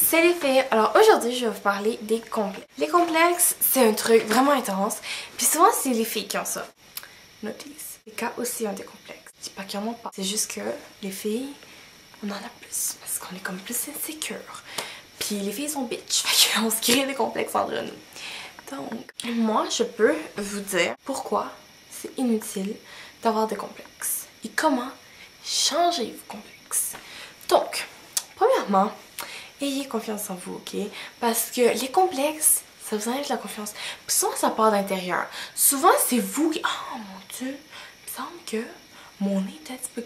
C'est les filles. Alors aujourd'hui, je vais vous parler des complexes. Les complexes, c'est un truc vraiment intense. Puis souvent, c'est les filles qui ont ça. Notice. Les gars aussi ont des complexes. Je dis pas qu'ils en ont pas. C'est juste que les filles, on en a plus. Parce qu'on est comme plus insécure. Puis les filles sont bitches. Fait qu'on se crée des complexes entre nous. Donc, moi, je peux vous dire pourquoi c'est inutile d'avoir des complexes. Et comment changer vos complexes. Donc, premièrement, ayez confiance en vous, ok? Parce que les complexes, ça vous enlève de la confiance. Puis souvent, ça part d'intérieur. Souvent, c'est vous qui... Oh mon Dieu! Il me semble que mon nez est un petit peu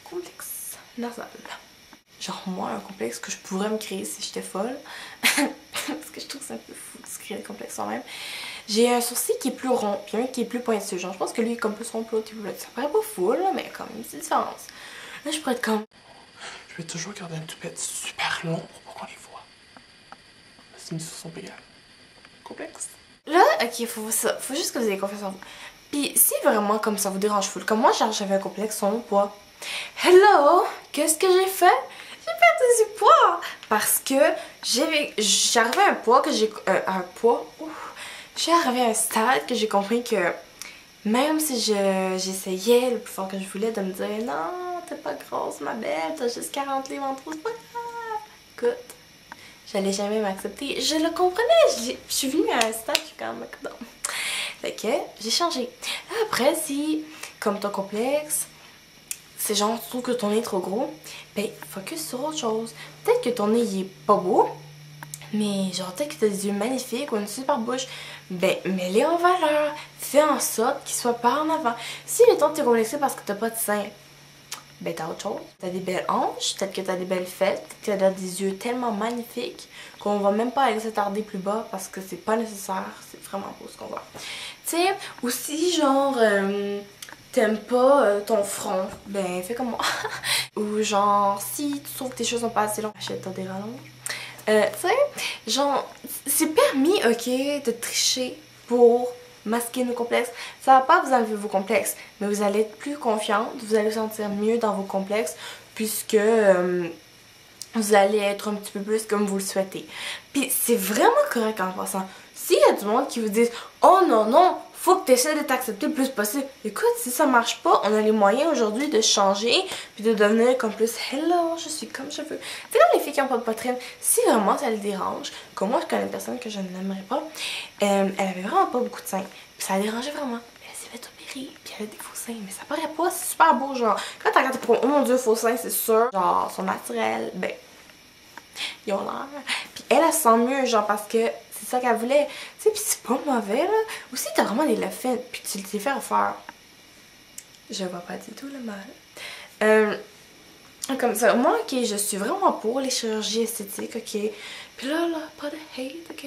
complexe nasal. Genre, moi, un complexe que je pourrais me créer si j'étais folle. Parce que je trouve que c'est un peu fou de se créer des complexes soi-même. J'ai un sourcil qui est plus rond, puis un qui est plus pointu. Genre, je pense que lui est comme plus rond, plus haut, ça paraît pas fou, là, mais quand même, c'est une différence. Là, je pourrais être comme... Je vais toujours garder un toupette super long pour qu'on les voit. C'est mis sur son pégal. Complexe. Là, ok, faut juste que vous ayez confiance en vous. Puis si vraiment comme ça vous dérange full, comme moi j'avais un complexe sur mon poids. Hello! Qu'est-ce que j'ai fait? J'ai perdu du poids! Parce que j'arrivais à un poids que j'ai... J'ai arrivé à un stade que j'ai compris que même si j'essayais le plus fort que je voulais de me dire non, t'es pas grosse ma belle, t'as juste 40 livres en trop, c'est pas grave. Écoute, j'allais jamais m'accepter. Je le comprenais, je suis venue à un stade, je suis quand même non. Fait que j'ai changé. Après, si, comme ton complexe, c'est genre tu trouves que ton nez est trop gros, ben focus sur autre chose. Peut-être que ton nez il est pas beau, mais genre peut-être que t'as des yeux magnifiques ou une super bouche, ben mets-les en valeur. Fais en sorte qu'ils soient pas en avant. Si mettons t'es complexé parce que t'as pas de sein, ben t'as autre chose. T'as des belles hanches, peut-être que t'as des belles fesses, peut-être que t'as des yeux tellement magnifiques qu'on va même pas aller s'attarder plus bas parce que c'est pas nécessaire, c'est vraiment beau ce qu'on voit. Tu sais, ou si genre t'aimes pas ton front, ben fais comme moi. Ou genre si tu trouves que tes cheveux sont pas assez longs, achète-toi des rallonges. Tu sais, genre c'est permis, ok, de tricher pour masquer nos complexes. Ça va pas vous enlever vos complexes, mais vous allez être plus confiante, vous allez vous sentir mieux dans vos complexes puisque vous allez être un petit peu plus comme vous le souhaitez. Puis c'est vraiment correct en passant. S'il y a du monde qui vous dit « Oh non, non, faut que tu essaies de t'accepter le plus possible. » Écoute, si ça marche pas, on a les moyens aujourd'hui de changer puis de devenir comme plus « Hello, je suis comme je veux. » C'est comme les filles qui ont pas de poitrine. Si vraiment ça les dérange, comme moi je connais une personne que je n'aimerais pas, elle avait vraiment pas beaucoup de seins. Puis ça la dérangeait vraiment. Elle s'est fait opérer, puis elle a des faux seins. Mais ça paraît pas, c'est super beau, genre. Quand tu regardes, oh mon dieu, faux seins, c'est sûr. Genre, sont naturels, ben... ils ont l'air. Puis elle se sent mieux, genre, parce que c'est ça qu'elle voulait. Tu sais, puis c'est pas mauvais, là. Aussi, t'as vraiment des lefins, puis tu les fais refaire. Je vois pas du tout le mal. Comme ça, moi, ok, je suis vraiment pour les chirurgies esthétiques, ok. Puis là, pas de hate, ok.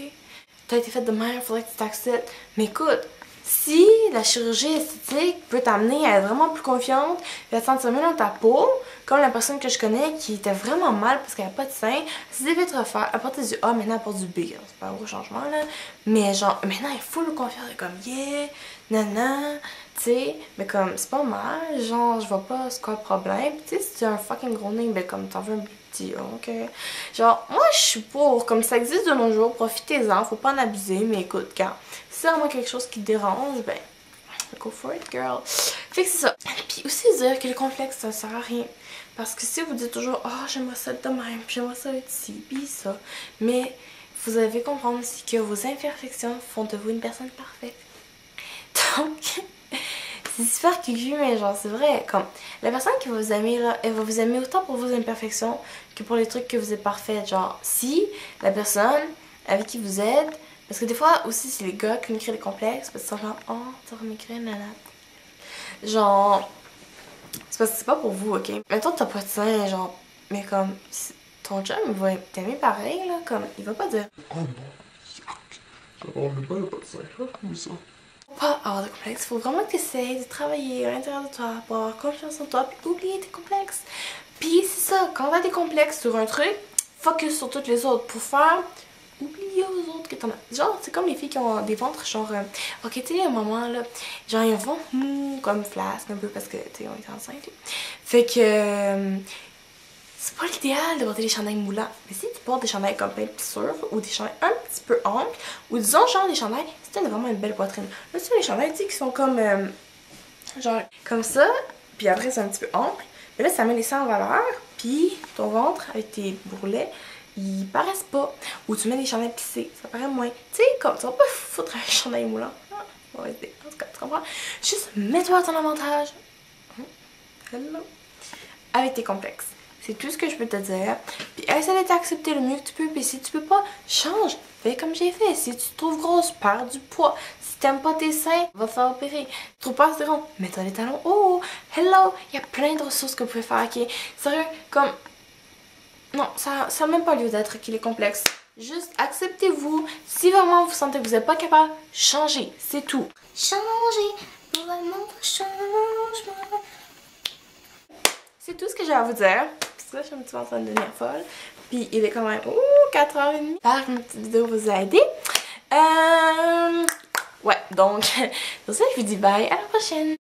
T'as été faite de même, faudrait que tu t'acceptes. Mais écoute, si la chirurgie esthétique peut t'amener à être vraiment plus confiante et à te sentir mieux dans ta peau, comme la personne que je connais qui était vraiment mal parce qu'elle n'a pas de sein, elle s'est fait refaire. Elle portait du A, maintenant elle porte du B. C'est pas un gros changement là. Mais genre, maintenant elle est full confiante. Elle est comme yeah, nana, tu sais. Mais comme, c'est pas mal. Genre, je vois pas c'est quoi le problème. Tu sais, si tu as un fucking gros nez, ben comme t'en veux un petit A, ok. Genre, moi je suis pour. Comme ça existe de nos jours, profitez-en. Faut pas en abuser. Mais écoute, quand si c'est vraiment quelque chose qui te dérange, ben, go for it, girl. Fait que c'est ça. Puis aussi dire que le complexe, ça sert à rien. Parce que si vous dites toujours, oh, j'aimerais ça être de même, j'aimerais ça être ci, puis ça. Mais vous devez comprendre aussi que vos imperfections font de vous une personne parfaite. Donc, c'est super cucu, mais genre, c'est vrai. Comme, la personne qui va vous aimer, là, elle va vous aimer autant pour vos imperfections que pour les trucs que vous êtes parfaite. Genre, si la personne avec qui vous êtes, parce que des fois aussi c'est les gars qui nous créent des complexes parce qu'ils sont genre oh t'auras maigri nanana. Genre c'est parce que c'est pas pour vous, ok? Mettons t'as pas de sein, genre, mais comme ton chum il va t'aimer pareil là, comme il va pas dire Oh non, j'avais même pas de sein, comme ça. faut pas avoir de complexe, faut vraiment que t'essayes de travailler à l'intérieur de toi pour avoir confiance en toi puis oublier tes complexes. Puis c'est ça, quand t'as des complexes sur un truc, focus sur toutes les autres pour faire oublier aux autres que t'en as. Genre, c'est comme les filles qui ont des ventres, genre, ok, tu sais, à un moment là, genre, ils vont mou, comme flasque un peu parce que, tu sais, on est enceinte. Fait que, c'est pas l'idéal de porter des chandails moulants. Mais si tu portes des chandails comme plein de plissures ou des chandails un petit peu amples, ou disons genre des chandails, c'est vraiment une belle poitrine. Là, tu sais, les chandails, tu sais, qui sont comme, genre, comme ça, puis après, c'est un petit peu ample. Mais là, ça met les seins en valeur, puis ton ventre avec tes bourrelets, ils paraissent pas. Ou tu mets des chandails plissés, ça paraît moins. Tu sais, comme tu vas pas foutre un chandail moulant. Ah, mauvaise idée. En tout cas, tu comprends? Juste mets-toi à ton avantage. Hello. Avec tes complexes. C'est tout ce que je peux te dire. Puis essaie de t'accepter le mieux que tu peux. Puis si tu peux pas, change. Fais comme j'ai fait. Si tu te trouves grosse, perds du poids. Si t'aimes pas tes seins, va te faire opérer. Tu trouves pas assez rond, mets-toi les talons hauts. Hello. Il y a plein de ressources que vous pouvez faire, ok? Sérieux, comme... Non, ça n'a même pas lieu d'être qu'il est complexe. Juste acceptez-vous. Si vraiment vous sentez que vous n'êtes pas capable, changez. C'est tout. Changez. Nouvellement changement. C'est tout ce que j'ai à vous dire. Parce que là, je suis un petit peu en train de devenir folle. Puis il est quand même 4h30. J'espère que ma petite vidéo vous a aidé. Ouais, donc, sur ça, je vous dis bye. À la prochaine.